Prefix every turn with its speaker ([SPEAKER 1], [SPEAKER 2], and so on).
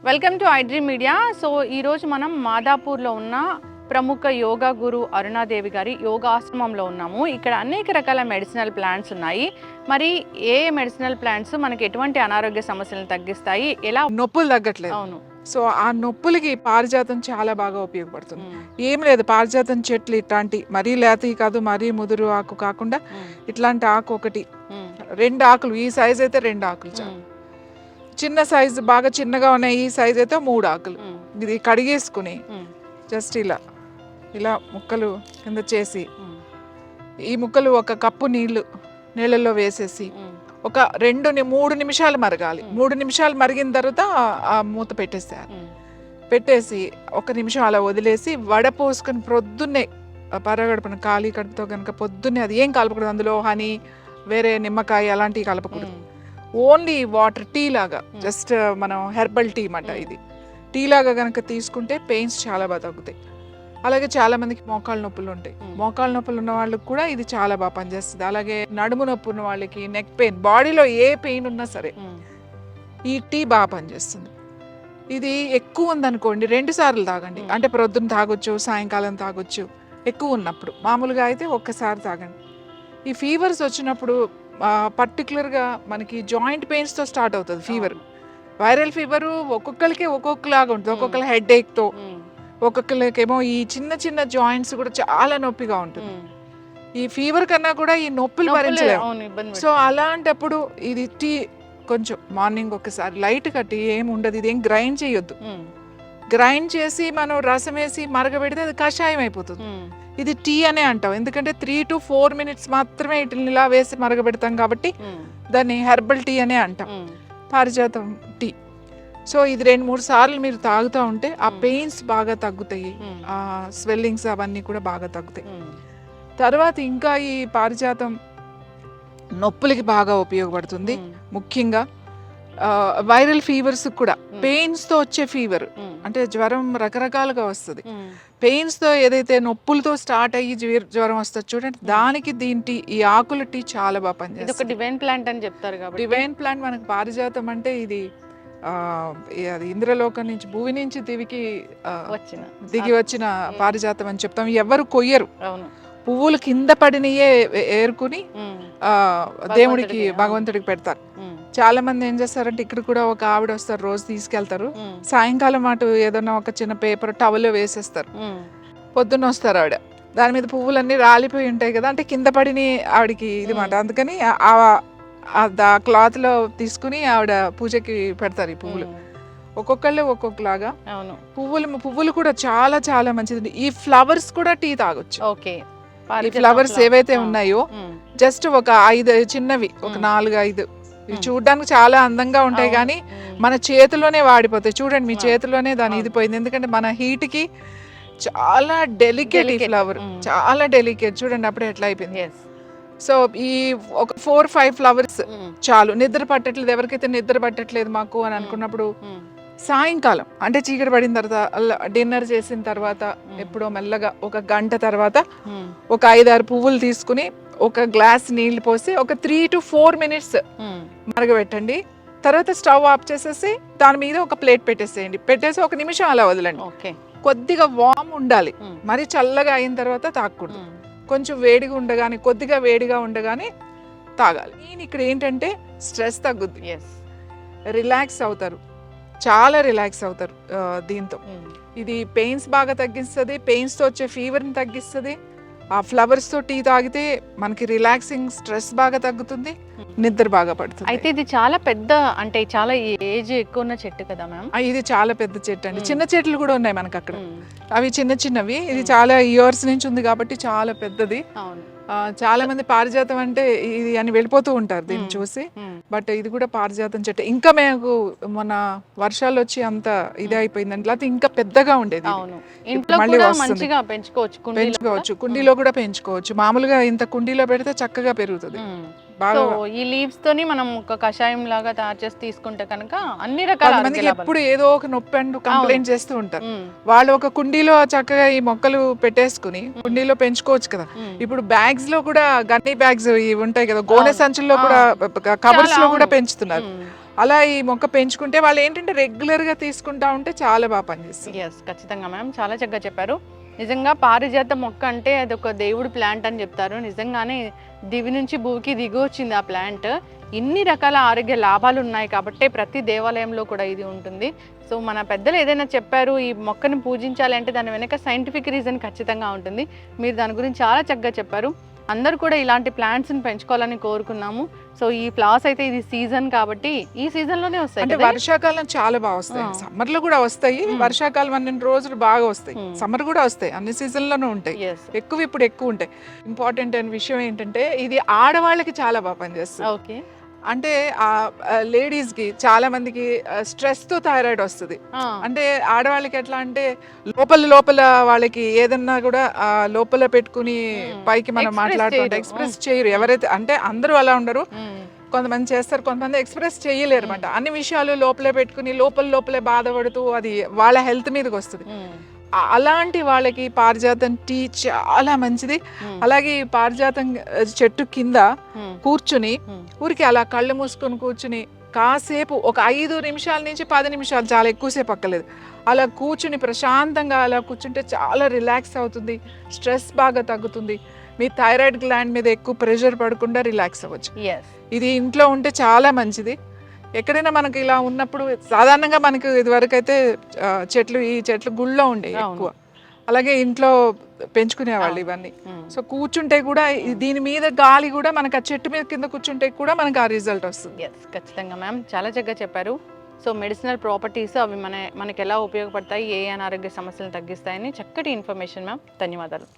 [SPEAKER 1] Welcome to iDream media. So ఈరోజు మనం మాదాపూర్లో ఉన్న ప్రముఖ యోగా గురు అరుణాదేవి గారి యోగాశ్రమంలో ఉన్నాము. ఇక్కడ అనేక రకాల మెడిసినల్ ప్లాంట్స్ ఉన్నాయి. మరి ఏ మెడిసినల్ ప్లాంట్స్ మనకి ఎటువంటి అనారోగ్య సమస్యలను తగ్గిస్తాయి, ఎలా
[SPEAKER 2] నొప్పులు తగ్గట్లేదు.
[SPEAKER 1] అవును
[SPEAKER 2] సో ఆ నొప్పులకి పారిజాతం చాలా బాగా ఉపయోగపడుతుంది. ఏం లేదు, పారిజాతం చెట్లు ఇట్లాంటి మరీ లేతవి కాదు, మరీ ముదురు ఆకు కాకుండా ఇట్లాంటి ఆకు ఒకటి, 2 ఆకులు, ఈ సైజ్ అయితే 2 ఆకులు చాలు. చిన్న సైజు బాగా చిన్నగా ఉన్నాయి, ఈ సైజ్ అయితే 3 ఆకులు. ఇది కడిగేసుకుని జస్ట్ ఇలా ఇలా ముక్కలు కింద చేసి, ఈ ముక్కలు ఒక కప్పు నీళ్ళల్లో వేసేసి ఒక 2-3 నిమిషాలు మరగాలి. 3 నిమిషాలు మరిగిన తర్వాత ఆ మూత పెట్టేసి 1 నిమిషం అలా వదిలేసి వడపోసుకొని ప్రొద్దున్నే పరగడుపున ఖాళీ కడుపుతో కనుక పొద్దున్నే, అది ఏం కలపకూడదు, అందులో హనీ, వేరే నిమ్మకాయ అలాంటివి కలపకూడదు. ఓన్లీ వాటర్, టీ లాగా, జస్ట్ మనం హెర్బల్ టీ అన్నమాట. ఇది టీ లాగా కనుక తీసుకుంటే పెయిన్స్ చాలా బాగా తగ్గుతాయి. అలాగే చాలా మందికి మోకాళ్ళ నొప్పులు ఉంటాయి. మోకాళ్ళ నొప్పులు ఉన్న వాళ్ళకి కూడా ఇది చాలా బాగా పనిచేస్తుంది. అలాగే నడుము నొప్పి ఉన్న వాళ్ళకి, నెక్ పెయిన్, బాడీలో ఏ పెయిన్ ఉన్నా సరే ఈ టీ బాగా పనిచేస్తుంది. ఇది ఎక్కువ ఉందనుకోండి 2 సార్లు తాగండి. అంటే ప్రొద్దున తాగొచ్చు, సాయంకాలం తాగొచ్చు. ఎక్కువ ఉన్నప్పుడు, మామూలుగా అయితే ఒక్కసారి తాగండి. ఈ ఫీవర్స్ వచ్చినప్పుడు పర్టికులర్గా మనకి జాయింట్ పెయిన్స్తో స్టార్ట్ అవుతుంది ఫీవర్. వైరల్ ఫీవరు ఒక్కొక్కరికి ఒక్కొక్కలాగా ఉంటుంది. ఒక్కొక్కరు హెడ్ ఏక్తో, ఒక్కొక్కరికేమో ఈ చిన్న చిన్న జాయింట్స్ కూడా చాలా నొప్పిగా ఉంటుంది. ఈ ఫీవర్ కన్నా కూడా ఈ నొప్పులు భరించలేము. సో అలాంటప్పుడు ఇది టీ కొంచెం మార్నింగ్ ఒకసారి లైట్గా, టీ ఏమి ఉండదు, ఇది ఏం గ్రైండ్ చేయొద్దు. గ్రైండ్ చేసి మనం రసం వేసి మరగబెడితే అది కషాయం అయిపోతుంది. ఇది టీ అనే అంటాం, ఎందుకంటే 3 to 4 minutes మాత్రమే వీటిని ఇలా వేసి మరగబెడతాం కాబట్టి దాన్ని హెర్బల్ టీ అనే అంటాం, పారిజాతం టీ. సో ఇది 2-3 సార్లు మీరు తాగుతూ ఉంటే ఆ పెయిన్స్ బాగా తగ్గుతాయి, ఆ స్వెల్లింగ్స్ అవన్నీ కూడా బాగా తగ్గుతాయి. తర్వాత ఇంకా ఈ పారిజాతం నొప్పులకి బాగా ఉపయోగపడుతుంది. ముఖ్యంగా వైరల్ ఫీవర్స్ కూడా, పెయిన్స్తో వచ్చే ఫీవర్ అంటే జ్వరం రకరకాలుగా వస్తుంది. పెయిన్స్తో ఏదైతే నొప్పులతో స్టార్ట్ అయ్యి జ్వరం వస్తుంది చూడండి, దానికి ఈ ఆకుల టీ చాలా బాగా పనిచేస్తుంది.
[SPEAKER 1] ఒక డివైన్ ప్లాంట్ అని చెప్తారు కాబట్టి,
[SPEAKER 2] డివైన్ ప్లాంట్ మనకు పారిజాతం అంటే ఇది అది ఇంద్రలోకం నుంచి, భూమి నుంచి దిగి వచ్చిన పారిజాతం అని చెప్తాం. ఎవరు కొయ్యరు, పువ్వులు కింద పడినయే ఏరుకుని దేవుడికి, భగవంతుడికి పెడతారు. చాలా మంది ఏం చేస్తారంటే, ఇక్కడ కూడా ఒక ఆవిడ వస్తారు, రోజు తీసుకెళ్తారు. సాయంకాలం అటు ఏదన్నా ఒక చిన్న పేపర్ టవల్ వేసేస్తారు. పొద్దున్న వస్తారు ఆవిడ, దాని మీద పువ్వులన్నీ రాలిపోయి ఉంటాయి కదా, అంటే కింద పడిని ఆవిడకి ఇది మాట. అందుకని ఆ క్లాత్ లో తీసుకుని ఆవిడ పూజకి పెడతారు ఈ పువ్వులు. ఒక్కొక్కళ్ళు ఒక్కొక్కలాగా. పువ్వులు కూడా చాలా చాలా మంచిది. ఈ ఫ్లవర్స్ కూడా టీ తాగొచ్చు. ఈ ఫ్లవర్స్ ఏవైతే ఉన్నాయో జస్ట్ ఒక 5 చిన్నవి, ఒక 4-5 చూడడానికి చాలా అందంగా ఉంటాయి, కానీ మన చేతిలోనే వాడిపోతాయి. చూడండి, మీ చేతిలోనే దాని ఇది పోయింది, ఎందుకంటే మన హీట్ కి చాలా డెలికేట్ ఈ ఫ్లవర్, చాలా డెలికేట్. చూడండి అప్పుడే ఎట్లా అయిపోయింది. సో ఈ ఒక 4-5 ఫ్లవర్స్ చాలు. నిద్ర పట్టట్లేదు, ఎవరికైతే నిద్ర పట్టట్లేదు మాకు అని అనుకున్నప్పుడు సాయంకాలం, అంటే చీకటి పడిన తర్వాత, డిన్నర్ చేసిన తర్వాత, ఎప్పుడో మెల్లగా ఒక గంట తర్వాత ఒక 5-6 పువ్వులు తీసుకుని ఒక గ్లాస్ నీళ్లు పోసి ఒక 3 to 4 minutes మరగబెట్టండి. తర్వాత స్టవ్ ఆఫ్ చేసేసి దాని మీద ఒక ప్లేట్ పెట్టేసేయండి. పెట్టేసి 1 నిమిషం అలా వదలండి. కొద్దిగా వామ్ ఉండాలి, మరి చల్లగా అయిన తర్వాత తాగకూడదు. కొంచెం వేడిగా ఉండగానే, కొద్దిగా వేడిగా ఉండగానే తాగాలి. నేను ఇక్కడ ఏంటంటే స్ట్రెస్ తగ్గుద్ది, రిలాక్స్ అవుతారు, చాలా రిలాక్స్ అవుతారు దీంతో. ఇది పెయిన్స్ బాగా తగ్గిస్తుంది, పెయిన్స్తో వచ్చే ఫీవర్ని తగ్గిస్తుంది. ఆ ఫ్లవర్స్తో టీ తాగితే మనకి రిలాక్సింగ్, స్ట్రెస్ బాగా తగ్గుతుంది, నిద్ర బాగా పడుతుంది.
[SPEAKER 1] అయితే ఇది చాలా పెద్ద, అంటే చాలా ఏజ్ ఎక్కువ ఉన్న చెట్టు కదా మ్యామ్?
[SPEAKER 2] ఇది చాలా పెద్ద చెట్టు అండి. చిన్న చెట్లు కూడా ఉన్నాయి మనకు అక్కడ, అవి చిన్నవి. ఇది చాలా ఇయర్స్ నుంచి ఉంది కాబట్టి చాలా పెద్దది. చాలా మంది పారిజాతం అంటే ఇది అని వెళ్ళిపోతూ ఉంటారు దీన్ని చూసి, బట్ ఇది కూడా పారిజాతం చెట్టు. ఇంకా మేము మొన్న వర్షాలు వచ్చి అంత ఇది అయిపోయిందండి, లేకపోతే ఇంకా పెద్దగా ఉండేది. పెంచుకోవచ్చు, కుండీలో కూడా పెంచుకోవచ్చు. మామూలుగా ఇంత కుండీలో పెడితే చక్కగా పెరుగుతుంది.
[SPEAKER 1] ఈ లీవ్స్ తోని మనం ఒక కషాయం లాగా తయారు చేసి తీసుకుంటే కనుక అన్ని రకాల
[SPEAKER 2] మందికి ఎప్పుడు ఏదో ఒక నొప్పి అంటూ కంప్లైంట్ చేస్తూ ఉంటారు. వాళ్ళు ఒక కుండీలో చక్కగా ఈ మొక్కలు పెట్టేసుకుని కుండీలో పెంచుకోవచ్చు కదా. ఇప్పుడు బ్యాగ్స్ లో కూడా, గన్నీ బ్యాగ్స్ ఇవి ఉంటాయి కదా, గోనె సంచుల్లో కూడా, కవర్స్ లో కూడా పెంచుతున్నారు. అలా ఈ మొక్క పెంచుకుంటే వాళ్ళు ఏంటంటే రెగ్యులర్గా తీసుకుంటా ఉంటే చాలా బాగా పనిచేస్తుంది.
[SPEAKER 1] ఎస్, ఖచ్చితంగా మ్యామ్, చాలా చక్కగా చెప్పారు. నిజంగా పారిజాత మొక్క అంటే అది ఒక దేవుడి ప్లాంట్ అని చెప్తారు. నిజంగానే దివి నుంచి భూమికి దిగి వచ్చింది ఆ ప్లాంట్. ఇన్ని రకాల ఆరోగ్య లాభాలు ఉన్నాయి కాబట్టి ప్రతి దేవాలయంలో కూడా ఇది ఉంటుంది. సో మన పెద్దలు ఏదైనా చెప్పారు ఈ మొక్కను పూజించాలి అంటే దాని వెనక సైంటిఫిక్ రీజన్ ఖచ్చితంగా ఉంటుంది. మీరు దాని గురించి చాలా చక్కగా చెప్పారు. అందరూ కూడా ఇలాంటి ప్లాంట్స్ని పెంచుకోవాలని కోరుకున్నాము. సో ఈ ఫ్లవర్స్ అయితే ఇది సీజన్ కాబట్టి ఈ సీజన్లోనే వస్తాయి
[SPEAKER 2] అంటే
[SPEAKER 1] కదా?
[SPEAKER 2] వర్షాకాలం చాలా బాగా వస్తాయి, సమ్మర్ లో కూడా వస్తాయి. వర్షాకాలం అన్ని రోజులు బాగా వస్తాయి, సమ్మర్ కూడా వస్తాయి, అన్ని సీజన్ లోనూ ఉంటాయి.
[SPEAKER 1] Yes.
[SPEAKER 2] ఇప్పుడు ఎక్కువ ఉంటాయి. ఇంపార్టెంట్ అయిన విషయం ఏంటంటే ఇది ఆడవాళ్ళకి చాలా బాగా పనిచేస్తుంది.
[SPEAKER 1] ఓకే.
[SPEAKER 2] అంటే లేడీస్ కి చాలా మందికి స్ట్రెస్ తో థైరాయిడ్ వస్తుంది. అంటే ఆడవాళ్ళకి ఎట్లా అంటే లోపల వాళ్ళకి ఏదన్నా కూడా లోపల పెట్టుకుని పైకి మనం మాట్లాడుతుంటే ఎక్స్ప్రెస్ చేయరు. ఎవరైతే అంటే అందరూ అలా ఉండరు, కొంతమంది చేస్తారు, కొంతమంది ఎక్స్ప్రెస్ చేయలేరు అనమాట. అన్ని విషయాలు లోపలే పెట్టుకుని లోపలే బాధపడుతూ అది వాళ్ళ హెల్త్ మీదకి వస్తుంది. అలాంటి వాళ్ళకి పారిజాతం టీ చాలా మంచిది. అలాగే ఈ పారిజాతం చెట్టు కింద కూర్చుని ఊరికి అలా కళ్ళు మూసుకొని కూర్చుని కాసేపు ఒక 5 నిమిషాల నుంచి 10 నిమిషాలు, చాలా ఎక్కువసేపు అక్కర్లేదు, అలా కూర్చుని ప్రశాంతంగా అలా కూర్చుంటే చాలా రిలాక్స్ అవుతుంది, స్ట్రెస్ బాగా తగ్గుతుంది, మీ థైరాయిడ్ గ్లాండ్ మీద ఎక్కువ ప్రెషర్ పడకుండా రిలాక్స్ అవ్వచ్చు. ఇది ఇంట్లో ఉంటే చాలా మంచిది. ఎక్కడైనా మనకి ఇలా ఉన్నప్పుడు సాధారణంగా మనకు ఇదివరకు అయితే ఈ చెట్లు గుళ్ళో ఉండే ఎక్కువ, అలాగే ఇంట్లో పెంచుకునేవాళ్ళు ఇవన్నీ. సో కూర్చుంటే కూడా దీని మీద గాలి కూడా మనకు ఆ చెట్టు మీద కింద కూర్చుంటే కూడా మనకు ఆ రిజల్ట్ వస్తుంది.
[SPEAKER 1] ఖచ్చితంగా మ్యామ్, చాలా చక్కగా చెప్పారు. సో మెడిసినల్ ప్రాపర్టీస్ అవి మనకి ఎలా ఉపయోగపడతాయి, ఏ అనారోగ్య సమస్యలను తగ్గిస్తాయని చక్కటి ఇన్ఫర్మేషన్ మ్యామ్. ధన్యవాదాలు.